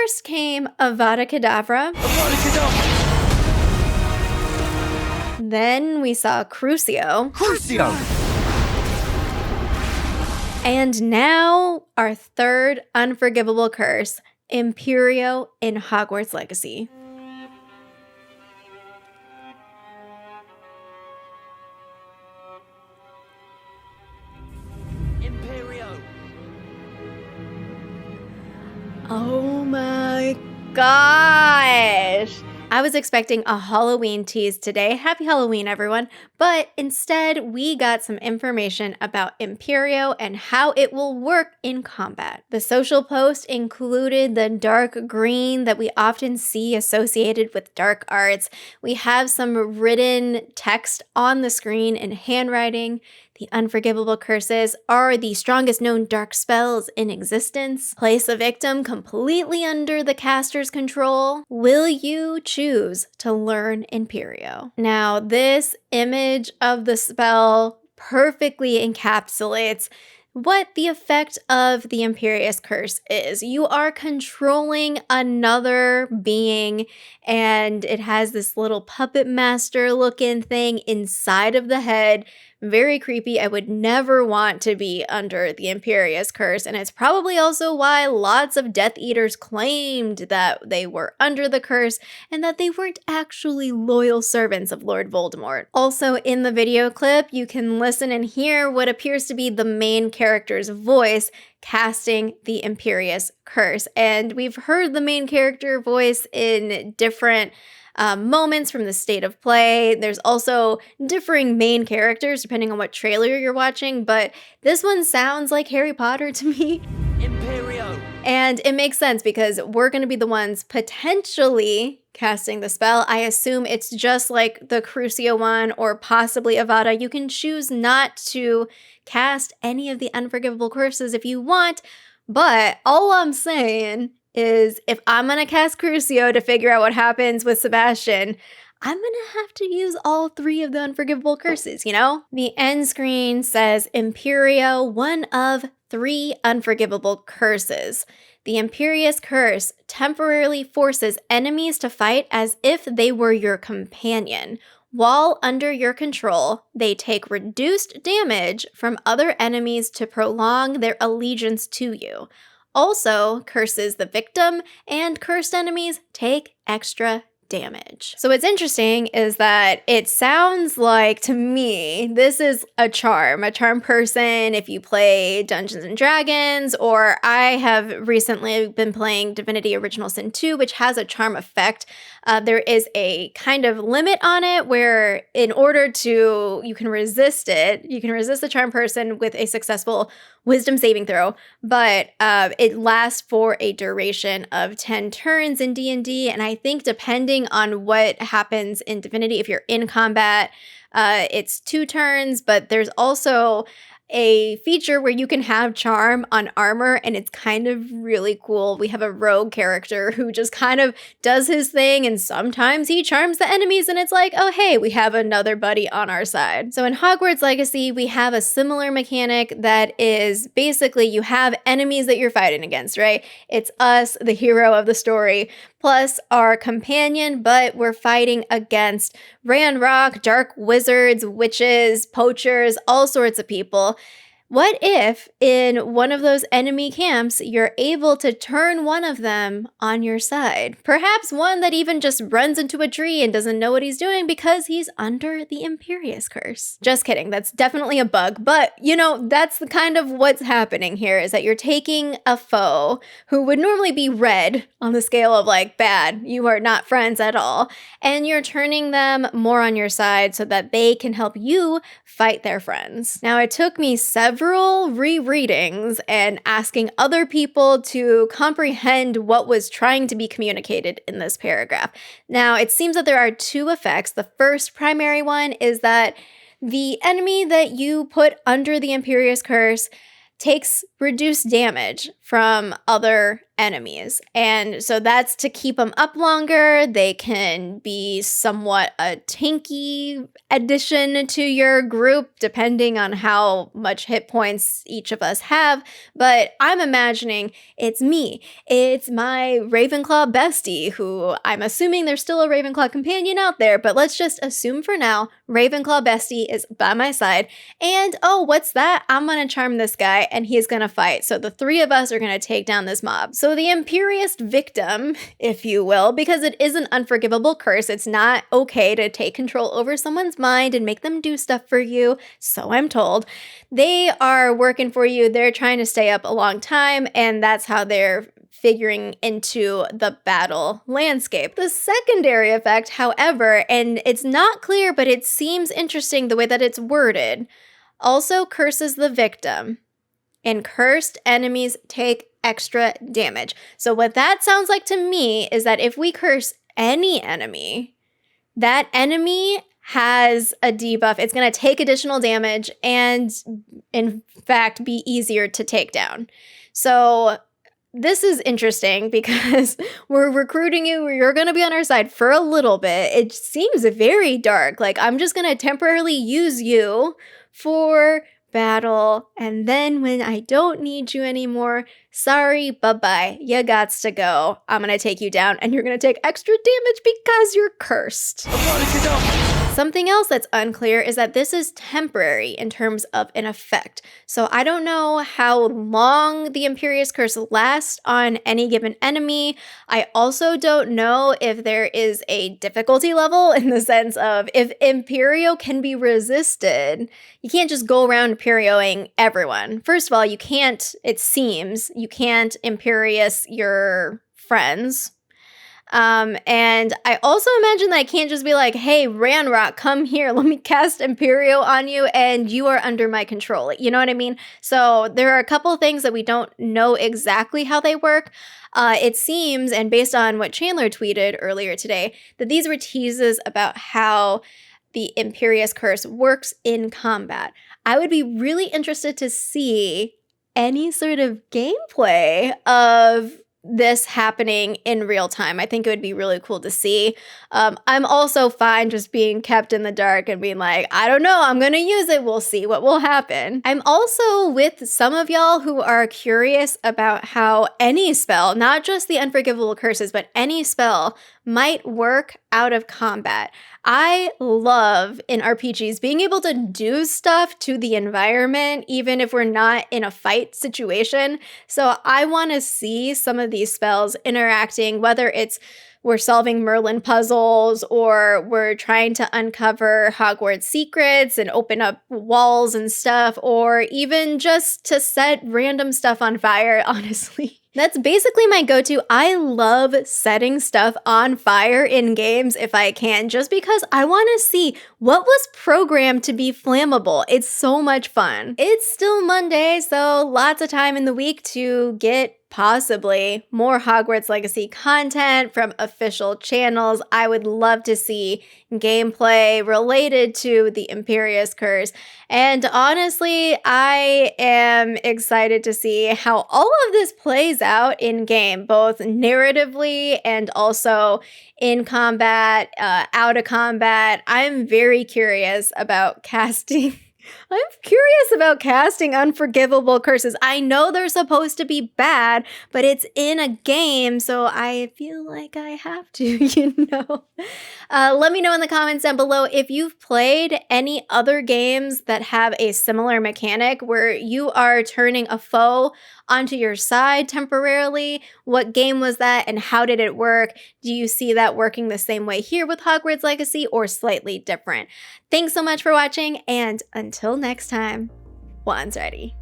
First came Avada Kedavra. Avada Kedavra! Then we saw Crucio. Crucio! And now our third unforgivable curse, Imperio in Hogwarts Legacy. Imperio! Oh my gosh! I was expecting a Halloween tease today. Happy Halloween, everyone. But instead, we got some information about Imperio and how it will work in combat. The social post included the dark green that we often see associated with dark arts. We have some written text on the screen in handwriting. The unforgivable curses are the strongest known dark spells in existence. Place a victim completely under the caster's control. Will you choose to learn Imperio? Now, this image of the spell perfectly encapsulates what the effect of the Imperius curse is. You are controlling another being, and it has this little puppet master looking thing inside of the head. Very creepy. I would never want to be under the Imperius curse, and it's probably also why lots of Death Eaters claimed that they were under the curse and that they weren't actually loyal servants of Lord Voldemort. Also, in the video clip, you can listen and hear what appears to be the main character's voice casting the Imperius curse. And we've heard the main character voice in different moments from the state of play. There's also differing main characters depending on what trailer you're watching, but this one sounds like Harry Potter to me. Imperio! And it makes sense because we're going to be the ones potentially casting the spell. I assume it's just like the Crucio one or possibly Avada. You can choose not to cast any of the unforgivable curses if you want, but all I'm saying is if I'm going to cast Crucio to figure out what happens with Sebastian, I'm going to have to use all three of the unforgivable curses, you know? The end screen says Imperio, one of 3 unforgivable curses. The Imperius curse temporarily forces enemies to fight as if they were your companion. While under your control, they take reduced damage from other enemies to prolong their allegiance to you. Also, curses the victim and cursed enemies take extra damage. So what's interesting is that it sounds like, to me, this is a charm person if you play Dungeons and Dragons, or I have recently been playing Divinity Original Sin 2, which has a charm effect. There is a kind of limit on it where in order to, you can resist the charm person with a successful wisdom saving throw, but it lasts for a duration of 10 turns in D&D, and I think depending on what happens in Divinity, if you're in combat, it's 2 turns, but there's also a feature where you can have charm on armor, and it's kind of really cool. We have a rogue character who just kind of does his thing, and sometimes he charms the enemies, and it's like, oh hey, we have another buddy on our side. So in Hogwarts Legacy, we have a similar mechanic that is basically you have enemies that you're fighting against, right? It's us, the hero of the story, plus our companion, but we're fighting against Ranrock, dark wizards, witches, poachers, all sorts of people. What if in one of those enemy camps, you're able to turn one of them on your side? Perhaps one that even just runs into a tree and doesn't know what he's doing because he's under the Imperius curse. Just kidding, that's definitely a bug, but you know, that's the kind of what's happening here is that you're taking a foe who would normally be red on the scale of like bad, you are not friends at all, and you're turning them more on your side so that they can help you fight their friends. Now, it took me several rereadings and asking other people to comprehend what was trying to be communicated in this paragraph. Now, it seems that there are 2 effects. The first primary one is that the enemy that you put under the Imperius curse takes reduced damage from other enemies. And so that's to keep them up longer. They can be somewhat a tanky addition to your group, depending on how much hit points each of us have. But I'm imagining it's me. It's my Ravenclaw bestie, who I'm assuming there's still a Ravenclaw companion out there, but let's just assume for now Ravenclaw bestie is by my side. And oh, what's that? I'm gonna charm this guy and he's gonna fight. So the three of us are gonna take down this mob. So the Imperius victim, if you will, because it is an unforgivable curse, it's not okay to take control over someone's mind and make them do stuff for you, so I'm told. They are working for you, they're trying to stay up a long time, and that's how they're figuring into the battle landscape. The secondary effect, however, and it's not clear, but it seems interesting the way that it's worded, also curses the victim, and cursed enemies take extra damage. So what that sounds like to me is that if we curse any enemy, that enemy has a debuff. It's going to take additional damage and, in fact, be easier to take down. So this is interesting because we're recruiting you. You're going to be on our side for a little bit. It seems very dark. Like, I'm just going to temporarily use you for battle, and then when I don't need you anymore, sorry, bye-bye, you gots to go. I'm gonna take you down, and you're gonna take extra damage because you're cursed. Avada Kedavra. Something else that's unclear is that this is temporary in terms of an effect. So I don't know how long the Imperius curse lasts on any given enemy. I also don't know if there is a difficulty level in the sense of if Imperio can be resisted. You can't just go around Imperioing everyone. First of all, you can't, it seems, you can't Imperius your friends. And I also imagine that I can't just be like, hey, Ranrock, come here, let me cast Imperio on you, and you are under my control. You know what I mean? So there are a couple things that we don't know exactly how they work. It seems, and based on what Chandler tweeted earlier today, that these were teases about how the Imperius curse works in combat. I would be really interested to see any sort of gameplay of this happening in real time. I think it would be really cool to see. I'm also fine just being kept in the dark and being like, I don't know, I'm gonna use it, we'll see what will happen. I'm also with some of y'all who are curious about how any spell, not just the unforgivable curses, but any spell might work out of combat. I love in RPGs being able to do stuff to the environment, even if we're not in a fight situation. So I want to see some of these spells interacting, whether it's we're solving Merlin puzzles or we're trying to uncover Hogwarts secrets and open up walls and stuff, or even just to set random stuff on fire, honestly. That's basically my go-to. I love setting stuff on fire in games if I can, just because I want to see what was programmed to be flammable. It's so much fun. It's still Monday, so lots of time in the week to get possibly more Hogwarts Legacy content from official channels. I would love to see gameplay related to the Imperius curse. And honestly, I am excited to see how all of this plays out in game, both narratively and also in combat, out of combat. I'm very curious about casting. I'm curious about casting unforgivable curses. I know they're supposed to be bad, but it's in a game, so I feel like I have to, you know. Let me know in the comments down below if you've played any other games that have a similar mechanic where you are turning a foe onto your side temporarily. What game was that and how did it work? Do you see that working the same way here with Hogwarts Legacy or slightly different? Thanks so much for watching, and until next time, Juan's ready.